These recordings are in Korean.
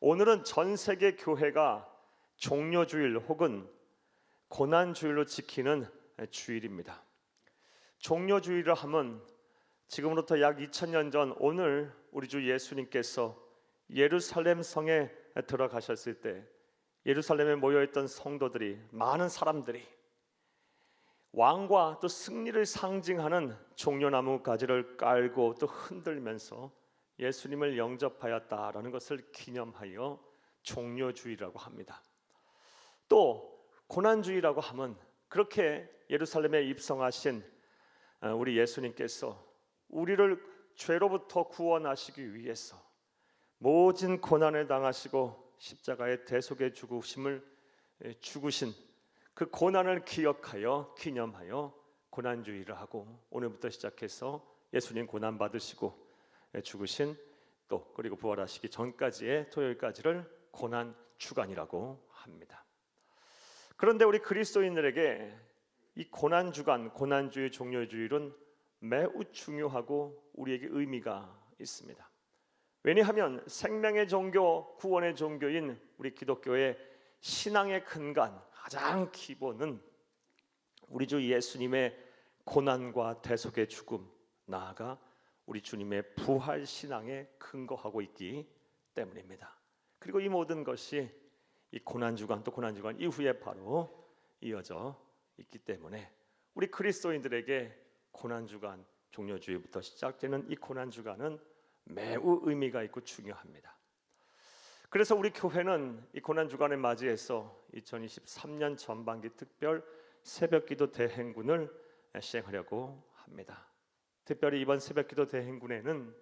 오늘은 전 세계 교회가 종료주일 혹은 고난주일로 지키는 주일입니다. 종료주일을 하면 지금으로부터 약 2000년 전 오늘 우리 주 예수님께서 예루살렘 성에 들어가셨을 때 예루살렘에 모여있던 성도들이, 많은 사람들이 왕과 또 승리를 상징하는 종려나무 가지를 깔고 또 흔들면서 예수님을 영접하였다라는 것을 기념하여 종료주일이라고 합니다. 또 고난주일이라고 하면 그렇게 예루살렘에 입성하신 우리 예수님께서 우리를 죄로부터 구원하시기 위해서 모진 고난을 당하시고 십자가의 대속의 죽으신 그 고난을 기억하여 기념하여 고난주일을 하고, 오늘부터 시작해서 예수님 고난 받으시고 죽으신 또 그리고 부활하시기 전까지의 토요일까지를 고난 주간이라고 합니다. 그런데 우리 그리스도인들에게 이 고난 주간, 고난주일, 종료주일은 매우 중요하고 우리에게 의미가 있습니다. 왜냐하면 생명의 종교, 구원의 종교인 우리 기독교의 신앙의 근간, 가장 기본은 우리 주 예수님의 고난과 대속의 죽음, 나아가 우리 주님의 부활 신앙에 근거하고 있기 때문입니다. 그리고 이 모든 것이 이 고난주간 또 고난주간 이후에 바로 이어져 있기 때문에 우리 그리스도인들에게 고난주간, 종료주일부터 시작되는 이 고난주간은 매우 의미가 있고 중요합니다. 그래서 우리 교회는 이 고난주간을 맞이해서 2023년 전반기 특별 새벽기도 대행군을 시행하려고 합니다. 특별히 이번 새벽기도 대행군에는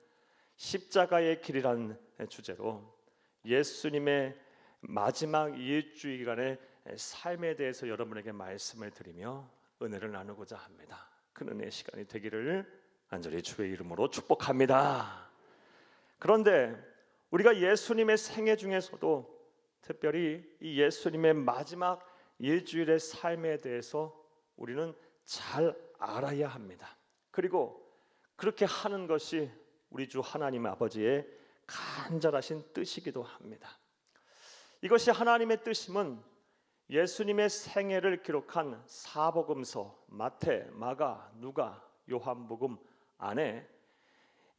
십자가의 길이라는 주제로 예수님의 마지막 일주일간의 삶에 대해서 여러분에게 말씀을 드리며 은혜를 나누고자 합니다. 그 은혜의 시간이 되기를 간절히 주의 이름으로 축복합니다. 그런데 우리가 예수님의 생애 중에서도 특별히 이 예수님의 마지막 일주일의 삶에 대해서 우리는 잘 알아야 합니다. 그리고 그렇게 하는 것이 우리 주 하나님 아버지의 간절하신 뜻이기도 합니다. 이것이 하나님의 뜻임은 예수님의 생애를 기록한 사복음서 마태, 마가, 누가, 요한복음 안에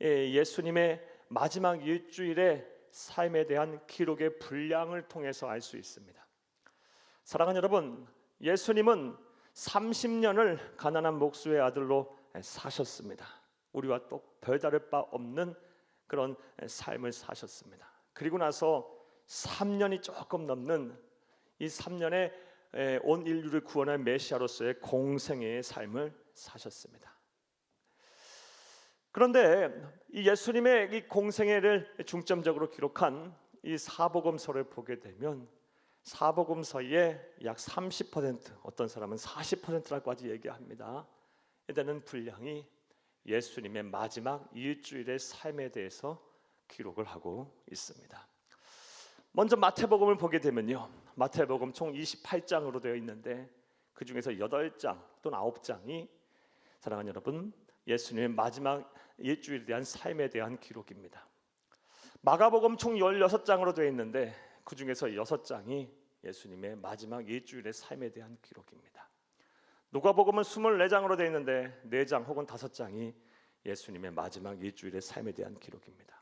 예수님의 마지막 일주일의 삶에 대한 기록의 분량을 통해서 알 수 있습니다. 사랑하는 여러분, 예수님은 30년을 가난한 목수의 아들로 사셨습니다. 우리와 또 별다를 바 없는 그런 삶을 사셨습니다. 그리고 나서 3년이 조금 넘는 이 3년에 온 인류를 구원할 메시아로서의 공생애의 삶을 사셨습니다. 그런데 이 예수님의 이 공생애를 중점적으로 기록한 이 사복음서를 보게 되면 사복음서의 약 30%, 어떤 사람은 40%라고까지 얘기합니다. 이되는 분량이 예수님의 마지막 일주일의 삶에 대해서 기록을 하고 있습니다. 먼저 마태복음을 보게 되면요, 마태복음 총 28장으로 되어 있는데 그 중에서 8장 또는 9장이 사랑하는 여러분, 예수님의 마지막 일주일에 대한 삶에 대한 기록입니다. 마가복음 총 16장으로 되어 있는데 그 중에서 6장이 예수님의 마지막 일주일의 삶에 대한 기록입니다. 누가복음은 24장으로 되어 있는데 4장 혹은 5장이 예수님의 마지막 일주일의 삶에 대한 기록입니다.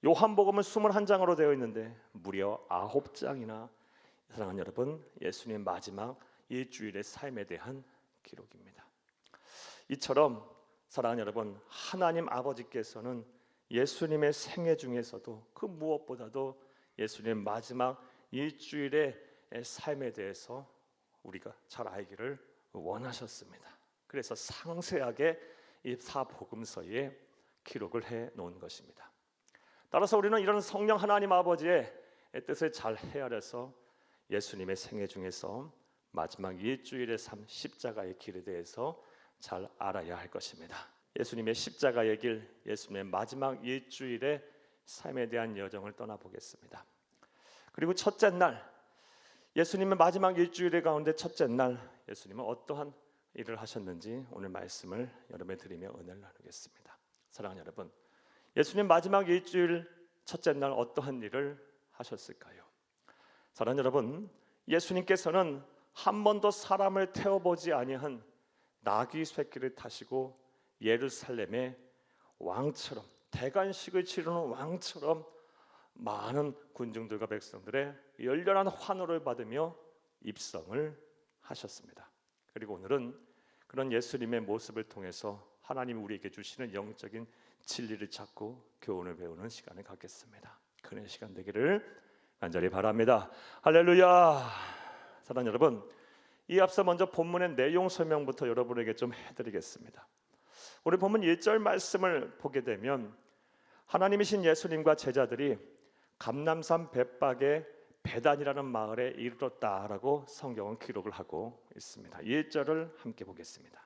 요한복음은 21장으로 되어 있는데 무려 9장이나 사랑하는 여러분, 예수님의 마지막 일주일의 삶에 대한 기록입니다. 이처럼 사랑하는 여러분, 하나님 아버지께서는 예수님의 생애 중에서도 그 무엇보다도 예수님의 마지막 일주일의 삶에 대해서 우리가 잘 알기를 원하셨습니다. 그래서 상세하게 이 사복음서에 기록을 해 놓은 것입니다. 따라서 우리는 이런 성령 하나님 아버지의 뜻을 잘 헤아려서 예수님의 생애 중에서 마지막 일주일의 삶, 십자가의 길에 대해서 잘 알아야 할 것입니다. 예수님의 십자가의 길, 예수님의 마지막 일주일의 삶에 대한 여정을 떠나보겠습니다. 그리고 첫째 날, 예수님의 마지막 일주일 가운데 첫째 날 예수님은 어떠한 일을 하셨는지 오늘 말씀을 여러분에 드리며 은혜를 나누겠습니다. 사랑하는 여러분, 예수님 마지막 일주일 첫째 날 어떠한 일을 하셨을까요? 사랑하는 여러분, 예수님께서는 한 번도 사람을 태워보지 아니한 나귀 새끼를 타시고 예루살렘의 왕처럼, 대관식을 치르는 왕처럼 많은 군중들과 백성들의 열렬한 환호를 받으며 입성을 하셨습니다. 그리고 오늘은 그런 예수님의 모습을 통해서 하나님이 우리에게 주시는 영적인 진리를 찾고 교훈을 배우는 시간을 갖겠습니다. 그런 시간 되기를 간절히 바랍니다. 할렐루야. 사랑하는 여러분, 이 앞서 먼저 본문의 내용 설명부터 여러분에게 좀 해드리겠습니다. 우리 본문 1절 말씀을 보게 되면 하나님이신 예수님과 제자들이 감람산 벳박의 베단이라는 마을에 이르렀다라고 성경은 기록을 하고 있습니다. 1절을 함께 보겠습니다.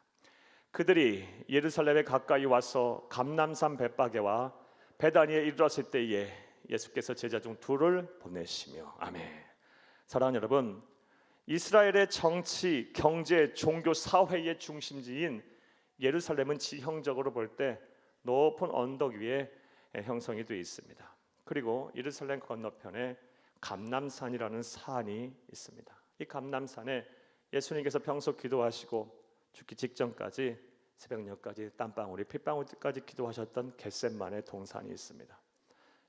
그들이 예루살렘에 가까이 와서 감람산 벳박에와 베다니에 이르렀을 때에 예수께서 제자 중 둘을 보내시며. 아멘. 사랑하는 여러분, 이스라엘의 정치, 경제, 종교, 사회의 중심지인 예루살렘은 지형적으로 볼 때 높은 언덕 위에 형성이 되어 있습니다. 그리고 예루살렘 건너편에 감람산이라는 산이 있습니다. 이 감람산에 예수님께서 평소 기도하시고 죽기 직전까지 새벽녘까지 땀방울이 핏방울까지 기도하셨던 겟셋만의 동산이 있습니다.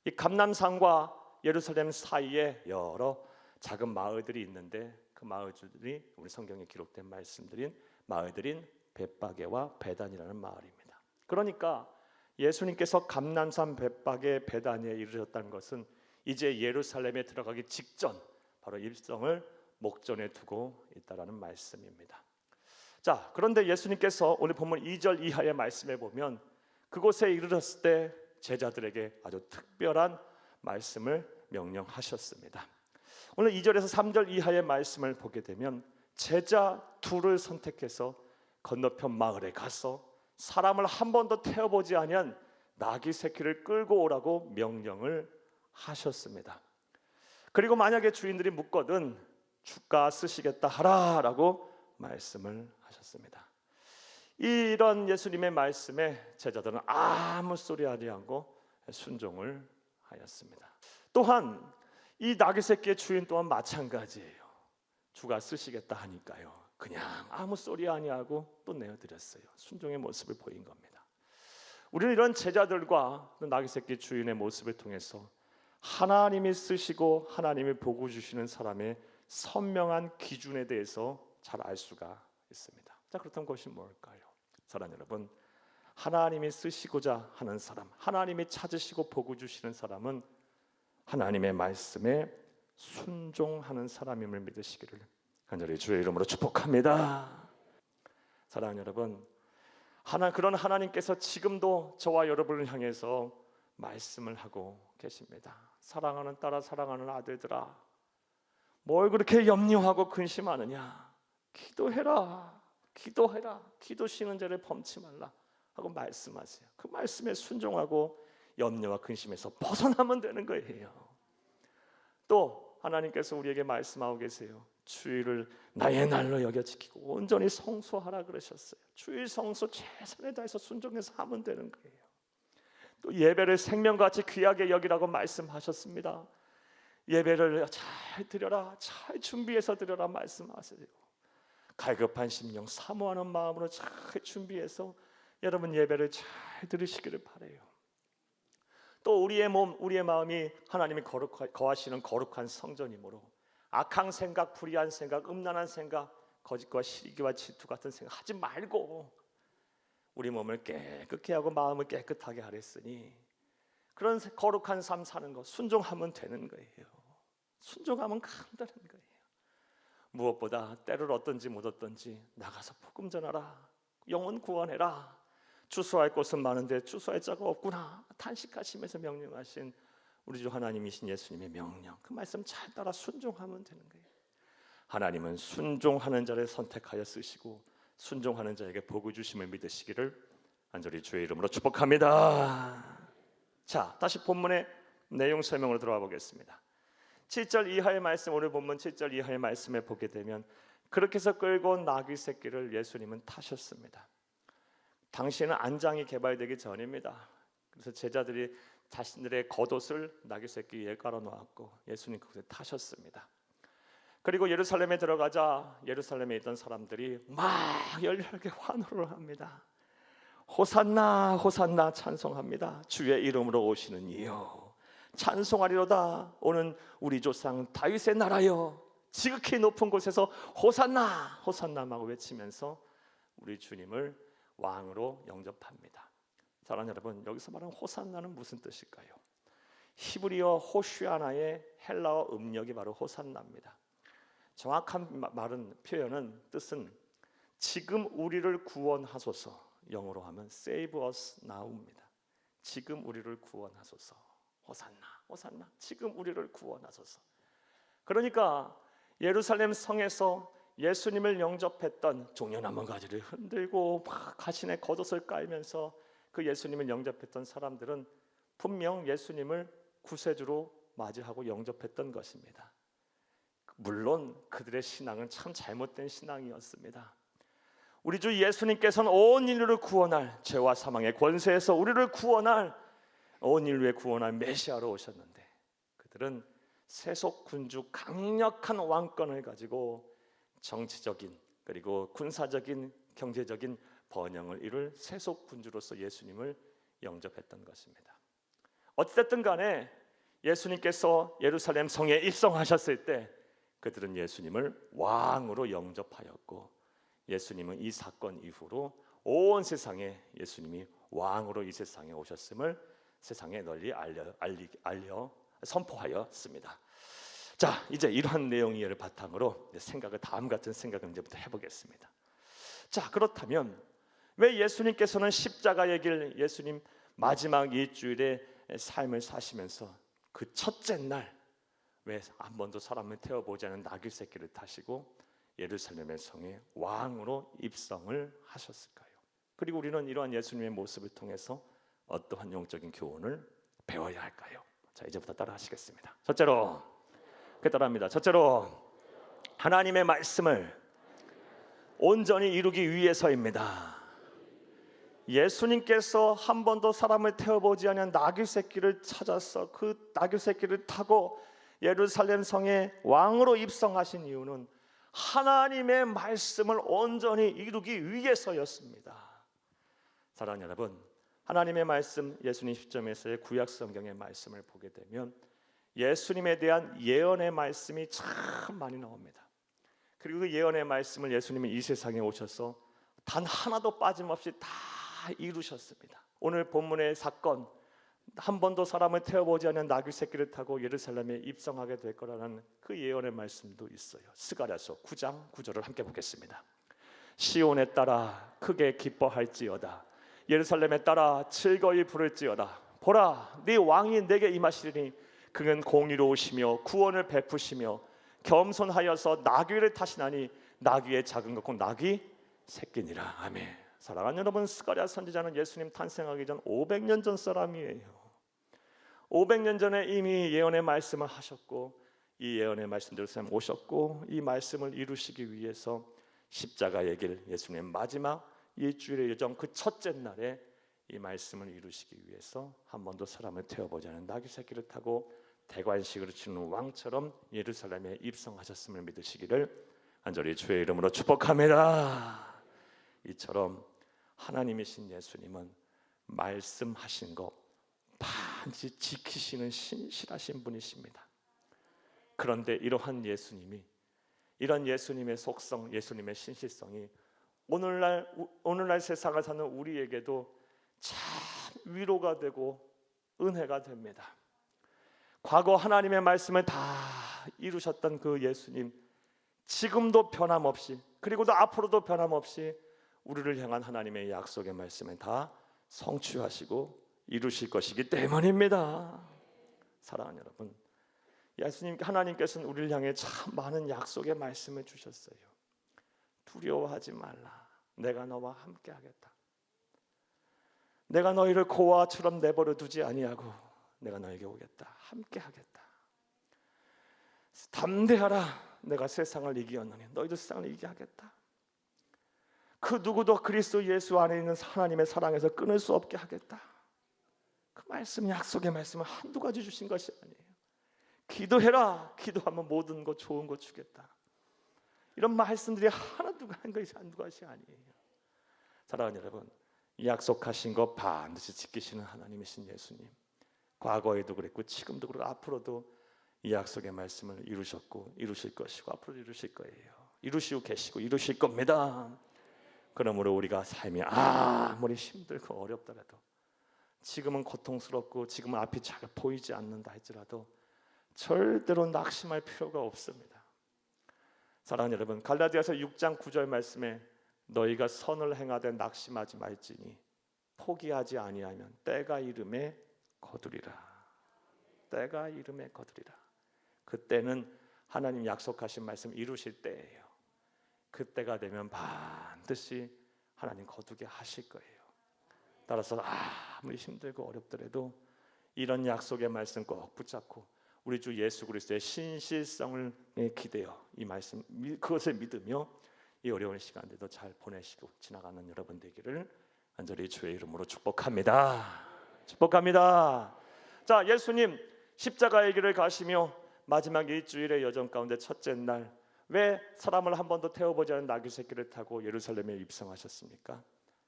이 감람산과 예루살렘 사이에 여러 작은 마을들이 있는데 그 마을들이 우리 성경에 기록된 말씀드린 마을들인 벳바게와 베단이라는 마을입니다. 그러니까 예수님께서 감람산 벳바게 베단에 이르셨다는 것은 이제 예루살렘에 들어가기 직전 바로 입성을 목전에 두고 있다라는 말씀입니다. 자, 그런데 예수님께서 오늘 본문 2절 이하의 말씀에 보면 그곳에 이르렀을 때 제자들에게 아주 특별한 말씀을 명령하셨습니다. 오늘 2절에서 3절 이하의 말씀을 보게 되면 제자 둘을 선택해서 건너편 마을에 가서 사람을 한 번도 태워보지 아니한 나귀 새끼를 끌고 오라고 명령을 하셨습니다. 그리고 만약에 주인들이 묻거든 주가 쓰시겠다 하라라고 말씀을 하셨습니다. 이런 예수님의 말씀에 제자들은 아무 소리 하지 않고 순종을 하였습니다. 또한 이 나귀 새끼의 주인 또한 마찬가지예요. 주가 쓰시겠다 하니까요, 그냥 아무 소리 아니하고 또 내어드렸어요. 순종의 모습을 보인 겁니다. 우리는 이런 제자들과 나귀 새끼 주인의 모습을 통해서 하나님이 쓰시고 하나님이 복을 주시는 사람의 선명한 기준에 대해서 잘 알 수가 있습니다. 자, 그렇다면 그것이 뭘까요? 사랑하는 여러분, 하나님이 쓰시고자 하는 사람, 하나님이 찾으시고 복을 주시는 사람은 하나님의 말씀에 순종하는 사람임을 믿으시기를 간절히 주의 이름으로 축복합니다. 사랑하는 여러분, 그런 하나님께서 지금도 저와 여러분을 향해서 말씀을 하고 계십니다. 사랑하는 딸아, 사랑하는 아들들아, 뭘 그렇게 염려하고 근심하느냐? 기도해라, 기도해라, 기도 쉬는 자를 범치 말라 하고 말씀하세요. 그 말씀에 순종하고 염려와 근심에서 벗어나면 되는 거예요. 또 하나님께서 우리에게 말씀하고 계세요. 주일을 나의 날로 여겨 지키고 온전히 성소하라 그러셨어요. 주일 성소 최선을 다해서 순종해서 하면 되는 거예요. 또 예배를 생명같이 귀하게 여기라고 말씀하셨습니다. 예배를 잘 드려라, 잘 준비해서 드려라 말씀하세요. 갈급한 심령, 사모하는 마음으로 잘 준비해서 여러분 예배를 잘 드리시기를 바라요. 또 우리의 몸, 우리의 마음이 하나님이 거하시는 거룩한 성전이므로 악한 생각, 불의한 생각, 음란한 생각, 거짓과 시기와 질투 같은 생각 하지 말고 우리 몸을 깨끗게 하고 마음을 깨끗하게 하랬으니 그런 거룩한 삶 사는 거 순종하면 되는 거예요. 순종하면 간다는 거예요. 무엇보다 때를 얻든지 못 얻든지 나가서 복음 전하라, 영혼 구원해라. 추수할 곳은 많은데 추수할 자가 없구나 탄식하시면서 명령하신 우리 주 하나님이신 예수님의 명령, 그 말씀 잘 따라 순종하면 되는 거예요. 하나님은 순종하는 자를 선택하여 쓰시고 순종하는 자에게 복을 주심을 믿으시기를 간절히 주의 이름으로 축복합니다. 자, 다시 본문의 내용 설명으로 들어가 보겠습니다. 7절 이하의 말씀, 오늘 본문 7절 이하의 말씀에 보게 되면 그렇게 해서 끌고 온 나귀 새끼를 예수님은 타셨습니다. 당시에는 안장이 개발되기 전입니다. 그래서 제자들이 자신들의 겉옷을 나귀 새끼 위에 깔아놓았고 예수님 그곳에 타셨습니다. 그리고 예루살렘에 들어가자 예루살렘에 있던 사람들이 막 열렬하게 환호를 합니다. 호산나 호산나 찬송합니다. 주의 이름으로 오시는 이여 찬송하리로다. 오는 우리 조상 다윗의 나라여 지극히 높은 곳에서 호산나 호산나 막 외치면서 우리 주님을 왕으로 영접합니다. 사랑하는 여러분, 여기서 말하는 호산나는 무슨 뜻일까요? 히브리어 호슈아나의 헬라어 음력이 바로 호산나입니다. 정확한 표현은 뜻은 지금 우리를 구원하소서, 영어로 하면 Save us now입니다. 지금 우리를 구원하소서. 호산나 호산나 지금 우리를 구원하소서. 그러니까 예루살렘 성에서 예수님을 영접했던 종려나무 가지를 흔들고 막 가신의 겉옷을 깔면서 그 예수님을 영접했던 사람들은 분명 예수님을 구세주로 맞이하고 영접했던 것입니다. 물론 그들의 신앙은 참 잘못된 신앙이었습니다. 우리 주 예수님께서는 온 인류를 구원할, 죄와 사망의 권세에서 우리를 구원할, 온 인류의 구원할 메시아로 오셨는데 그들은 세속 군주 강력한 왕권을 가지고 정치적인 그리고 군사적인 경제적인 번영을 이룰 세속 군주로서 예수님을 영접했던 것입니다. 어쨌든 간에 예수님께서 예루살렘 성에 입성하셨을 때 그들은 예수님을 왕으로 영접하였고 예수님은 이 사건 이후로 온 세상에 예수님이 왕으로 이 세상에 오셨음을 세상에 널리 알려 선포하였습니다. 자, 이제 이러한 내용을 바탕으로 다음 같은 생각을 이제부터 해보겠습니다. 자, 그렇다면 왜 예수님께서는 십자가의 길, 예수님 마지막 일주일의 삶을 사시면서 그 첫째 날 왜 한 번도 사람을 태워보지 않은 나귀 새끼를 타시고 예루살렘의 성에 왕으로 입성을 하셨을까요? 그리고 우리는 이러한 예수님의 모습을 통해서 어떠한 영적인 교훈을 배워야 할까요? 자, 이제부터 따라 하시겠습니다. 첫째로, 따라합니다. 첫째로, 하나님의 말씀을 온전히 이루기 위해서입니다. 예수님께서 한 번도 사람을 태워보지 않은 나귀 새끼를 찾아서 그 나귀 새끼를 타고 예루살렘 성에 왕으로 입성하신 이유는 하나님의 말씀을 온전히 이루기 위해서였습니다. 사랑하는 여러분, 하나님의 말씀, 예수님 시점에서의 구약 성경의 말씀을 보게 되면 예수님에 대한 예언의 말씀이 참 많이 나옵니다. 그리고 그 예언의 말씀을 예수님이 이 세상에 오셔서 단 하나도 빠짐없이 다 이루셨습니다. 오늘 본문의 사건, 한 번도 사람을 태워보지 않은 나귀 새끼를 타고 예루살렘에 입성하게 될 거라는 그 예언의 말씀도 있어요. 스가랴서 9장 9절을 함께 보겠습니다. 시온에 따라 크게 기뻐할지어다. 예루살렘에 따라 즐거이 부를지어다. 보라, 네 왕이 내게 임하시리니 그는 공의로우시며 구원을 베푸시며 겸손하여서 나귀를 타시나니 나귀의 작은 것고 나귀 새끼니라. 아멘. 사랑하는 여러분, 스가랴 선지자는 예수님 탄생하기 전 500년 전 사람이에요. 500년 전에 이미 예언의 말씀을 하셨고 이 예언의 말씀대로 오셨고 이 말씀을 이루시기 위해서 십자가의 길, 예수님의 마지막 일주일의 여정 그 첫째 날에 이 말씀을 이루시기 위해서 한 번도 사람을 태워보지 않은 나귀 새끼를 타고 대관식을 치르는 왕처럼 예루살렘에 입성하셨음을 믿으시기를 간절히 주의 이름으로 축복합니다. 이처럼 하나님이신 예수님은 말씀하신 거 반드시 지키시는 신실하신 분이십니다. 그런데 이러한 예수님이, 이런 예수님의 속성, 예수님의 신실성이 오늘날 세상을 사는 우리에게도 참 위로가 되고 은혜가 됩니다. 과거 하나님의 말씀을 다 이루셨던 그 예수님, 지금도 변함없이 그리고도 앞으로도 변함없이 우리를 향한 하나님의 약속의 말씀을 다 성취하시고 이루실 것이기 때문입니다. 사랑하는 여러분, 하나님께서는 우리를 향해 참 많은 약속의 말씀을 주셨어요. 두려워하지 말라. 내가 너와 함께 하겠다. 내가 너희를 고아처럼 내버려 두지 아니하고 내가 너에게 오겠다. 함께 하겠다. 담대하라. 내가 세상을 이기었느니 너희도 세상을 이기게 하겠다. 그 누구도 그리스도 예수 안에 있는 하나님의 사랑에서 끊을 수 없게 하겠다. 그 말씀, 약속의 말씀은 한두 가지 주신 것이 아니에요. 기도해라, 기도하면 모든 것 좋은 것 주겠다. 이런 말씀들이 한두 가지 아니에요. 사랑하는 여러분, 약속하신 거 반드시 지키시는 하나님이신 예수님, 과거에도 그랬고 지금도 그렇고 앞으로도 이 약속의 말씀을 이루셨고 이루실 것이고 앞으로도 이루실 거예요. 이루시고 계시고 이루실 겁니다. 그러므로 우리가 삶이 아무리 힘들고 어렵더라도, 지금은 고통스럽고 지금은 앞이 잘 보이지 않는다 할지라도 절대로 낙심할 필요가 없습니다. 사랑하는 여러분, 갈라디아서 6장 9절 말씀에 너희가 선을 행하되 낙심하지 말지니 포기하지 아니하면 때가 이름에 거두리라. 때가 이름에 거두리라. 그때는 하나님 약속하신 말씀 이루실 때예요. 그때가 되면 반드시 하나님 거두게 하실 거예요. 따라서 아무리 힘들고 어렵더라도 이런 약속의 말씀 꼭 붙잡고 우리 주 예수 그리스도의 신실성을 기대어 이 말씀, 그것을 믿으며 이 어려운 시간들도 잘 보내시고 지나가는 여러분 되기를 간절히 주의 이름으로 축복합니다. 축복합니다. 자, 예수님 십자가의 길을 가시며 마지막 일주일의 여정 가운데 첫째 날 왜 사람을 한 번도 태워보지 않은 나귀 새끼를 타고 예루살렘에 입성하셨습니까?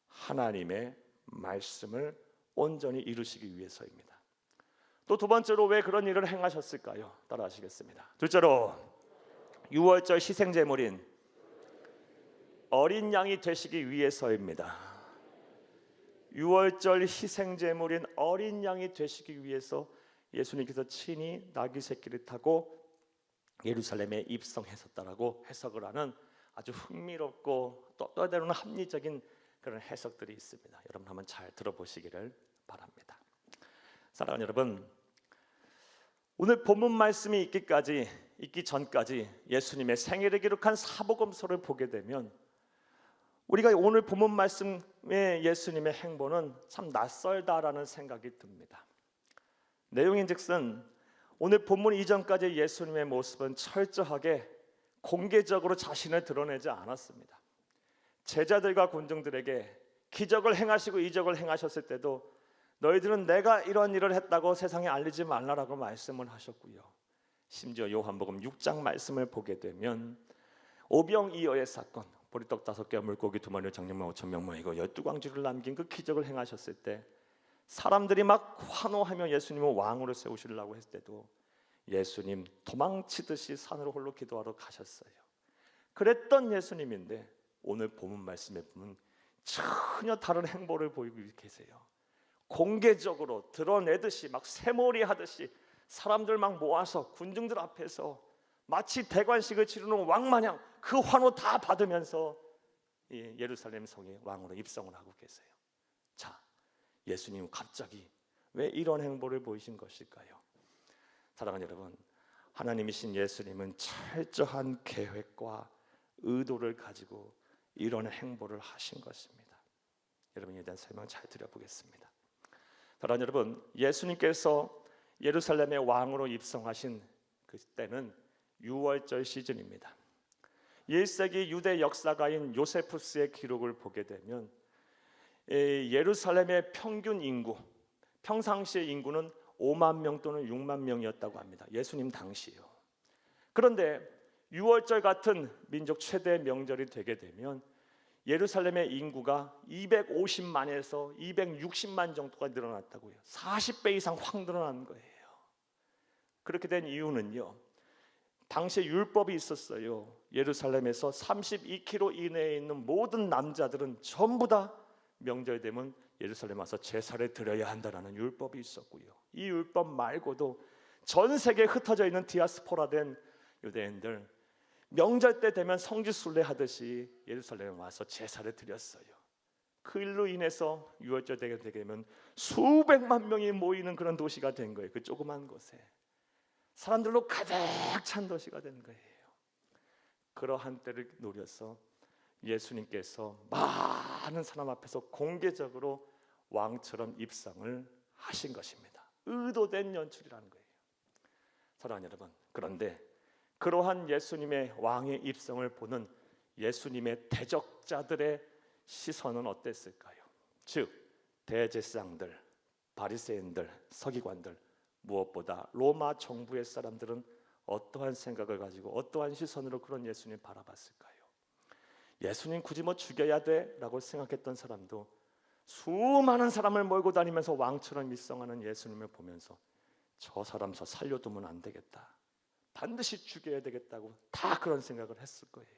하나님의 말씀을 온전히 이루시기 위해서입니다. 또 두 번째로 왜 그런 일을 행하셨을까요? 따라하시겠습니다. 둘째로 유월절 희생제물인 어린 양이 되시기 위해서입니다. 유월절 희생제물인 어린 양이 되시기 위해서 예수님께서 친히 나귀 새끼를 타고 예루살렘에 입성하셨다라고 해석을 하는 아주 흥미롭고 또 때로는 합리적인 그런 해석들이 있습니다. 여러분 한번 잘 들어보시기를 바랍니다. 사랑하는 여러분, 오늘 본문 말씀이 있기 전까지 예수님의 생애를 기록한 사복음서를 보게 되면 우리가 오늘 본문 말씀의 예수님의 행보는 참 낯설다라는 생각이 듭니다. 내용인즉슨 오늘 본문 이전까지 예수님의 모습은 철저하게 공개적으로 자신을 드러내지 않았습니다. 제자들과 군중들에게 기적을 행하시고 이적을 행하셨을 때도 너희들은 내가 이런 일을 했다고 세상에 알리지 말라라고 말씀을 하셨고요. 심지어 요한복음 6장 말씀을 보게 되면 오병이어의 사건, 보리떡 5개와 물고기 2마리 장정만 5,000명 모이고 12광주를 남긴 그 기적을 행하셨을 때 사람들이 막 환호하며 예수님을 왕으로 세우시려고 했을 때도 예수님 도망치듯이 산으로 홀로 기도하러 가셨어요. 그랬던 예수님인데 오늘 본문 말씀에 보면 전혀 다른 행보를 보이고 계세요. 공개적으로 드러내듯이 막 새몰이 하듯이 사람들 막 모아서 군중들 앞에서 마치 대관식을 치르는 왕마냥 그 환호 다 받으면서 예루살렘 성에 왕으로 입성을 하고 계세요. 자, 예수님은 갑자기 왜 이런 행보를 보이신 것일까요? 사랑하는 여러분, 하나님이신 예수님은 철저한 계획과 의도를 가지고 이런 행보를 하신 것입니다. 여러분에 대한 설명 잘 드려보겠습니다. 사랑하는 여러분, 예수님께서 예루살렘의 왕으로 입성하신 그때는 유월절 시즌입니다. 1세기 유대 역사가인 요세푸스의 기록을 보게 되면 예루살렘의 평균 인구, 평상시의 인구는 5만 명 또는 6만 명이었다고 합니다. 예수님 당시요. 그런데 유월절 같은 민족 최대 명절이 되게 되면 예루살렘의 인구가 250만에서 260만 정도가 늘어났다고요. 40배 이상 확 늘어난 거예요. 그렇게 된 이유는요, 당시에 율법이 있었어요. 예루살렘에서 32km 이내에 있는 모든 남자들은 전부 다 명절 되면 예루살렘 와서 제사를 드려야 한다는 율법이 있었고요. 이 율법 말고도 전 세계에 흩어져 있는 디아스포라된 유대인들 명절 때 되면 성지순례 하듯이 예루살렘에 와서 제사를 드렸어요. 그 일로 인해서 유월절 되게 되면 수백만 명이 모이는 그런 도시가 된 거예요. 그 조그만 곳에 사람들로 가득 찬 도시가 된 거예요. 그러한 때를 노려서 예수님께서 많은 사람 앞에서 공개적으로 왕처럼 입성을 하신 것입니다. 의도된 연출이라는 거예요. 사랑하는 여러분, 그런데 그러한 예수님의 왕의 입성을 보는 예수님의 대적자들의 시선은 어땠을까요? 즉 대제사장들, 바리새인들, 서기관들, 무엇보다 로마 정부의 사람들은 어떠한 생각을 가지고 어떠한 시선으로 그런 예수님 바라봤을까요? 예수님 굳이 뭐 죽여야 돼라고 생각했던 사람도 수많은 사람을 몰고 다니면서 왕처럼 일성하는 예수님을 보면서 저 사람 저 살려두면 안 되겠다, 반드시 죽여야 되겠다고 다 그런 생각을 했을 거예요.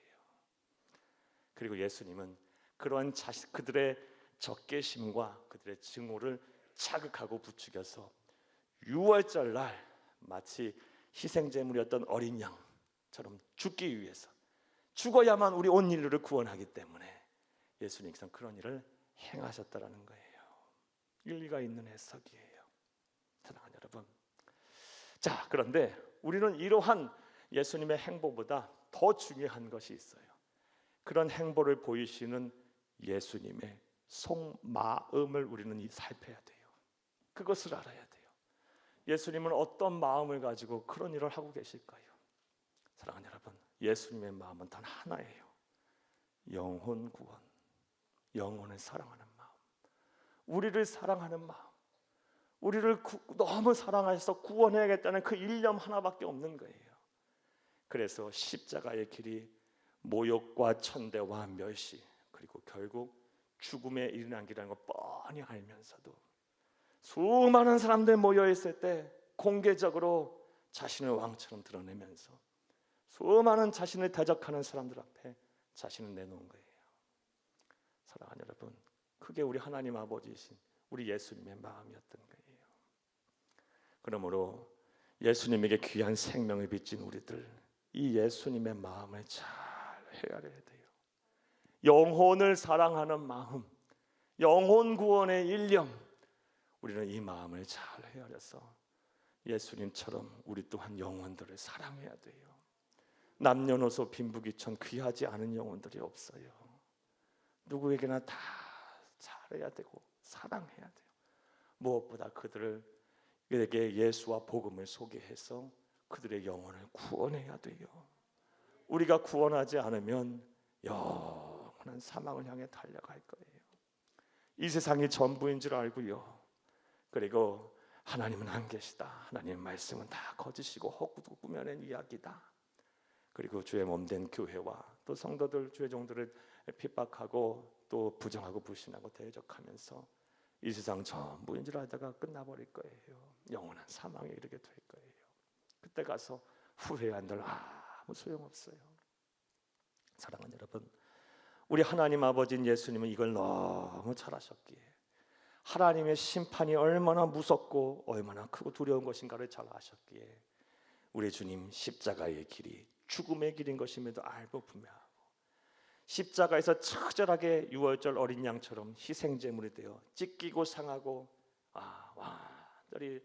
그리고 예수님은 그러한 그들의 적개심과 그들의 증오를 자극하고 부추겨서 유월절 날 마치 희생제물이었던 어린 양처럼 죽기 위해서, 죽어야만 우리 온 인류를 구원하기 때문에 예수님께서는 그런 일을 행하셨다라는 거예요. 일리가 있는 해석이에요. 사랑하는 여러분, 자, 그런데 우리는 이러한 예수님의 행보보다 더 중요한 것이 있어요. 그런 행보를 보이시는 예수님의 속마음을 우리는 살펴야 돼요. 그것을 알아야 돼요. 예수님은 어떤 마음을 가지고 그런 일을 하고 계실까요? 사랑하는 여러분, 예수님의 마음은 단 하나예요. 영혼 구원, 영혼을 사랑하는 마음, 우리를 사랑하는 마음, 우리를 너무 사랑해서 구원해야겠다는 그 일념 하나밖에 없는 거예요. 그래서 십자가의 길이 모욕과 천대와 멸시, 그리고 결국 죽음에 이르는 길이라는 걸 뻔히 알면서도 수많은 사람들 모여 있을 때 공개적으로 자신을 왕처럼 드러내면서 수많은 자신을 대적하는 사람들 앞에 자신을 내놓은 거예요. 사랑하는 여러분, 그게 우리 하나님 아버지이신 우리 예수님의 마음이었던 거예요. 그러므로 예수님에게 귀한 생명을 빚진 우리들, 이 예수님의 마음을 잘 헤아려야 돼요. 영혼을 사랑하는 마음, 영혼 구원의 일념, 우리는 이 마음을 잘 헤아려서 예수님처럼 우리 또한 영혼들을 사랑해야 돼요. 남녀노소 빈부귀천 귀하지 않은 영혼들이 없어요. 누구에게나 다 잘해야 되고 사랑해야 돼요. 무엇보다 그들에게 예수와 복음을 소개해서 그들의 영혼을 구원해야 돼요. 우리가 구원하지 않으면 영원한 사망을 향해 달려갈 거예요. 이 세상이 전부인 줄 알고요, 그리고 하나님은 안 계시다, 하나님의 말씀은 다 거짓이고 헛구도 꾸며낸 이야기다, 그리고 주의 몸된 교회와 또 성도들, 주의 종들을 핍박하고 또 부정하고 불신하고 대적하면서 이 세상 전부인 줄 알다가 끝나버릴 거예요. 영원한 사망에 이르게 될 거예요. 그때 가서 후회한들 아무 소용없어요. 사랑하는 여러분, 우리 하나님 아버지인 예수님은 이걸 너무 잘 아셨기에 하나님의 심판이 얼마나 무섭고 얼마나 크고 두려운 것인가를 잘 아셨기에 우리 주님 십자가의 길이 죽음의 길인 것임에도 알고 분명하고 십자가에서 처절하게 유월절 어린 양처럼 희생제물이 되어 찢기고 상하고 완전히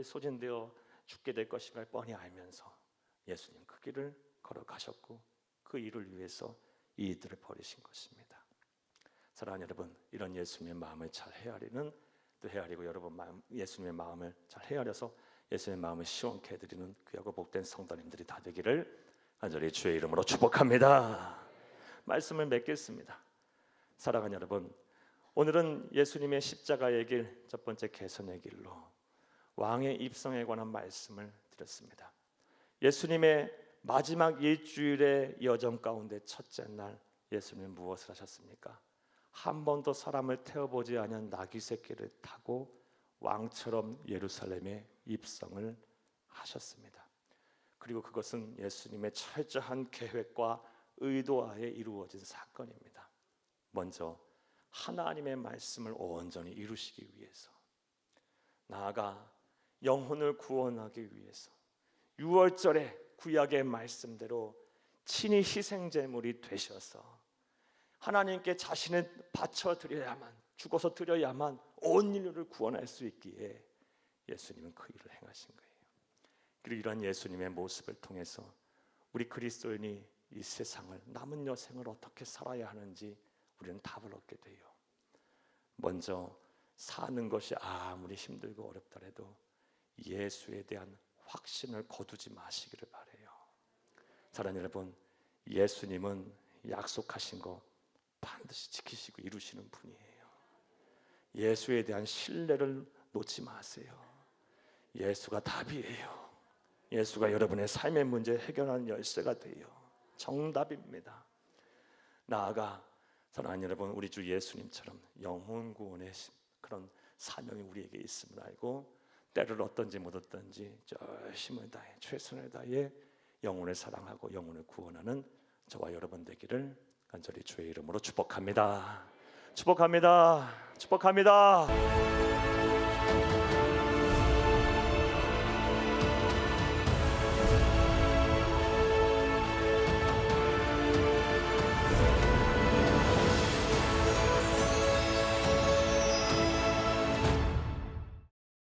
소진되어 죽게 될 것임을 뻔히 알면서 예수님 그 길을 걸어가셨고 그 일을 위해서 이 이들을 버리신 것입니다. 사랑하는 여러분, 이런 예수님의 마음을 잘 헤아리는, 또 헤아리고 여러분 예수님의 마음을 잘 헤아려서 예수님의 마음을 시원케 해드리는 귀하고 복된 성도님들이 다 되기를 간절히 주의 이름으로 축복합니다. 말씀을 맺겠습니다. 사랑하는 여러분, 오늘은 예수님의 십자가의 길, 첫 번째 개선의 길로 왕의 입성에 관한 말씀을 드렸습니다. 예수님의 마지막 일주일의 여정 가운데 첫째 날 예수님은 무엇을 하셨습니까? 한 번도 사람을 태워보지 않은 나귀 새끼를 타고 왕처럼 예루살렘에 입성을 하셨습니다. 그리고 그것은 예수님의 철저한 계획과 의도하에 이루어진 사건입니다. 먼저 하나님의 말씀을 온전히 이루시기 위해서, 나아가 영혼을 구원하기 위해서 유월절에 구약의 말씀대로 친히 희생제물이 되셔서 하나님께 자신을 바쳐드려야만, 죽어서 드려야만 온 인류를 구원할 수 있기에 예수님은 그 일을 행하신 거예요. 그리고 이러한 예수님의 모습을 통해서 우리 그리스도인이 이 세상을, 남은 여생을 어떻게 살아야 하는지 우리는 답을 얻게 돼요. 먼저 사는 것이 아무리 힘들고 어렵더라도 예수에 대한 확신을 거두지 마시기를 바라요. 사랑하는 여러분, 예수님은 약속하신 거 반드시 지키시고 이루시는 분이에요. 예수에 대한 신뢰를 놓지 마세요. 예수가 답이에요. 예수가 여러분의 삶의 문제 해결하는 열쇠가 돼요. 정답입니다. 나아가 사랑하는 여러분, 우리 주 예수님처럼 영혼 구원의 그런 사명이 우리에게 있음을 알고 때를 얻든지 못 얻든지 힘을 다해 최선을 다해 영혼을 사랑하고 영혼을 구원하는 저와 여러분 되기를 간절히 주의 이름으로 축복합니다. 축복합니다. 축복합니다.